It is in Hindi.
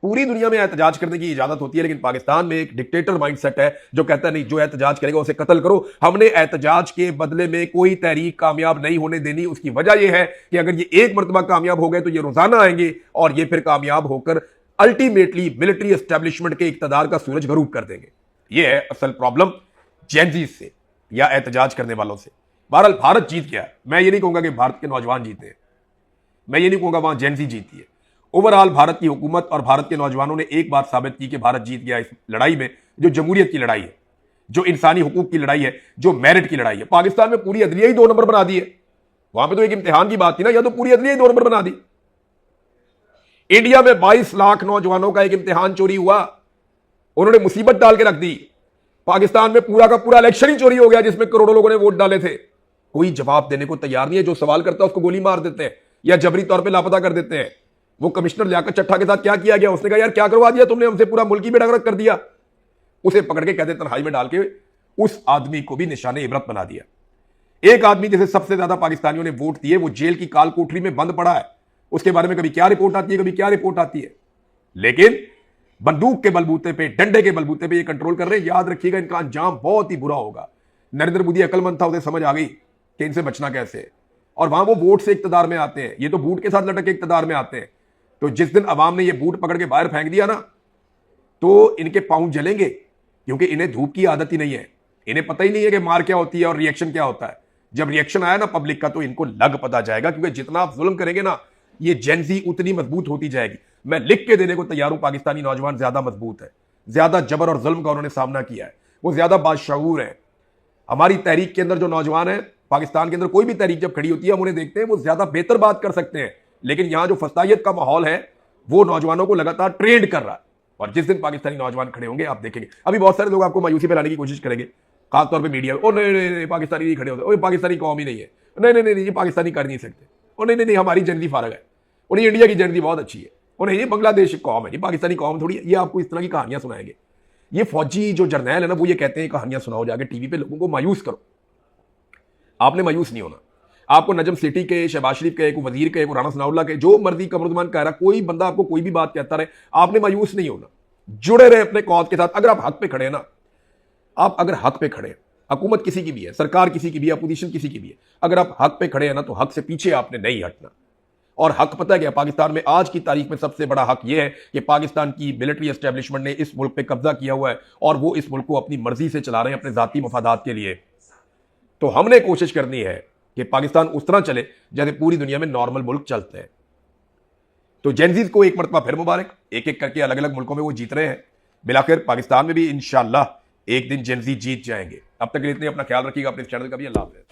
पूरी दुनिया में एहतजाज करने की इजाजत होती है, लेकिन पाकिस्तान में एक डिक्टेटर माइंडसेट है जो कहता है नहीं, जो एहतजाज करेगा उसे कत्ल करो। हमने एहतजाज के बदले में कोई तहरीक कामयाब नहीं होने देनी। उसकी वजह यह है कि अगर ये एक मरतबा कामयाब हो गए तो ये रोजाना आएंगे और ये फिर कामयाब होकर अल्टीमेटली मिलिट्री एस्टेब्लिशमेंट के इक्तदार का सूरज गरूब कर देंगे। ये है असल प्रॉब्लम जेनजी से या एहतजाज करने वालों से। बहरहाल भारत जीत गया। मैं ये नहीं कहूंगा कि भारत के नौजवान जीते हैं, मैं ये नहीं कहूंगा वहां जेनजी जीती है। ओवरऑल भारत की हुकूमत और भारत के नौजवानों ने एक बात साबित की कि भारत जीत गया इस लड़ाई में, जो जमहूरियत की लड़ाई है, जो इंसानी हुकूक की लड़ाई है, जो मेरिट की लड़ाई है। पाकिस्तान में पूरी अदलिया ही 2 नंबर बना दी है। वहां पे तो एक इम्तिहान की बात थी ना, या तो पूरी अदलिया ही 2 नंबर बना दी। इंडिया में 22 लाख नौजवानों का एक इम्तिहान चोरी हुआ, उन्होंने मुसीबत डाल के रख दी। पाकिस्तान में पूरा का पूरा इलेक्शन ही चोरी हो गया जिसमें करोड़ों लोगों ने वोट डाले थे। कोई जवाब देने को तैयार नहीं है। जो सवाल करता है उसको गोली मार देते हैं या जबरी तौर पे लापता कर देते हैं। वो कमिश्नर लियाकत चट्टा के साथ क्या किया गया, उसने कहा यार क्या करवा दिया तुमने हमसे, पूरा मुल्क ही बेड़गरक कर दिया। उसे पकड़ के कहते तन्हाई में डाल के उस आदमी को भी निशाने इबरत बना दिया। एक आदमी जिसे सबसे ज्यादा पाकिस्तानियों ने वोट दिए वो जेल की काल कोठरी में बंद पड़ा है। उसके बारे में कभी क्या रिपोर्ट आती है, कभी क्या रिपोर्ट आती है, लेकिन बंदूक के बलबूते पे, डंडे के बलबूते पे ये कंट्रोल कर रहे हैं। याद रखिएगा इनका अंजाम बहुत ही बुरा होगा। नरेंद्र मोदी अकलमंद था, उसे समझ आ गई कि इनसे बचना कैसे है, और वहां वो वोट से इक्तदार में आते हैं। ये तो बूट के साथ लटक के इक्तदार में आते हैं। तो जिस दिन अवाम ने ये बूट पकड़ के बाहर फेंक दिया ना, तो इनके पांव जलेंगे, क्योंकि इन्हें धूप की आदत ही नहीं है। इन्हें पता ही नहीं है कि मार क्या होती है और रिएक्शन क्या होता है। जब रिएक्शन आया ना पब्लिक का, तो इनको लग पता जाएगा, क्योंकि जितना आप जुल्म करेंगे ना, ये जेनजी उतनी मजबूत होती जाएगी। मैं लिख के देने को तैयार हूं, पाकिस्तानी नौजवान ज्यादा मजबूत है, ज्यादा जबर और जुल्म का उन्होंने सामना किया है, वो ज्यादा बाशऊर है। हमारी तहरीक के अंदर जो नौजवान है, पाकिस्तान के अंदर कोई भी तहरीक जब खड़ी होती है हम उन्हें देखते हैं वो ज्यादा बेहतर बात कर सकते हैं, लेकिन यहां जो फसायत का माहौल है वो नौजवानों को लगातार ट्रेंड कर रहा है। और जिस दिन पाकिस्तानी नौजवान खड़े होंगे आप देखेंगे, अभी बहुत सारे लोग आपको मायूसी फैलाने की कोशिश करेंगे, खासतौर पर मीडिया में। ओ नहीं नहीं नहीं, पाकिस्तानी नहीं खड़े होते, ओ पाकिस्तानी कौम ही नहीं है, नहीं नहीं नहीं, ये पाकिस्तानी कर नहीं सकते, ओ नहीं नहीं, हमारी जनती फारग है, और ये इंडिया की जनती बहुत अच्छी है, और नहीं ये बांग्लादेश कौम है, ये पाकिस्तानी कौम थोड़ी है। ये आपको इस तरह की कहानियां सुनाएंगे। ये फौजी जो जर्नैल है ना, वो ये कहते हैं कहानियां सुनाओ जाके टीवी पे, लोगों को मायूस करो। आपने मायूस नहीं होना। आपको नजम सिटी के, शहबाज शरीफ के, वजीर के, राणा सनाउल्लाह के, जो मर्जी कमरुद्दमान कह रहा, कोई बंदा आपको कोई भी बात कहता रहे, आपने मायूस नहीं होना। जुड़े रहे अपने कौम के साथ। अगर आप हक पे खड़े हैं ना, आप अगर हक पे खड़े हैं, हुकूमत किसी की भी है, सरकार किसी की भी है, अपोजिशन किसी की भी है, अगर आप हक पे खड़े हैं ना, तो हक से पीछे आपने नहीं हटना। और हक पता है क्या, पाकिस्तान में आज की तारीख में सबसे बड़ा हक यह है कि पाकिस्तान की मिलिट्री एस्टेब्लिशमेंट ने इस मुल्क पे कब्जा किया हुआ है और वो इस मुल्क को अपनी मर्जी से चला रहे हैं, अपने जाती मफादात के लिए। तो हमने कोशिश करनी है कि पाकिस्तान उस तरह चले जैसे पूरी दुनिया में नॉर्मल मुल्क चलते हैं। तो जेनजीज को एक मरतबा फिर मुबारक, एक एक करके अलग अलग मुल्कों में वो जीत रहे हैं। बिलाखिर पाकिस्तान में भी इंशाअल्लाह एक दिन जेनजी जीत जाएंगे। अब तक के लिए इतने, अपना ख्याल रखिएगा, अपने चैनल का भी। अल्लाह हाफ़िज़।